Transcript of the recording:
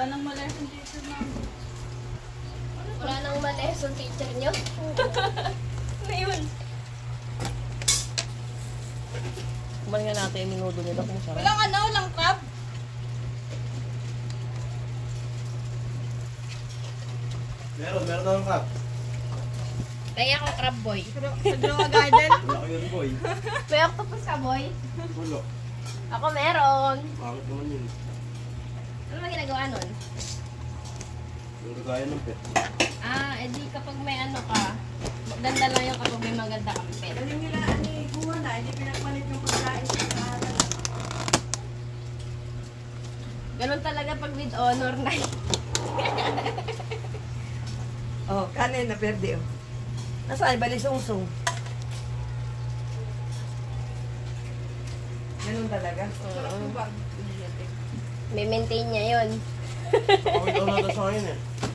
Wala nang ma-lesson teacher namin. Wala nang ma-lesson teacher nyo? Ano yun? Kumain nga natin yung minuto nila kung sarap. Walang ano, walang crab. Meron akong cup. Kaya ako crab boy. Sa Drawa Garden. Wala ko yun, boy. May octopus ka boy? Wala. Ako meron. Bakit naman yun? Ano ba ginagawa nun? Yung kagaya ng pet. Edi kapag may ano ka, maganda lang yung kapag may maganda kang pet. Galing nila, kuha na, hindi pinagpalit yung pagkain sa kahalan. Ganun talaga pag with honor na. Oh, kanin na perde oh. Nasaan? Balisungsong. Ganun talaga. May maintain niya yun. Pakawit daw natin sa ngayon eh.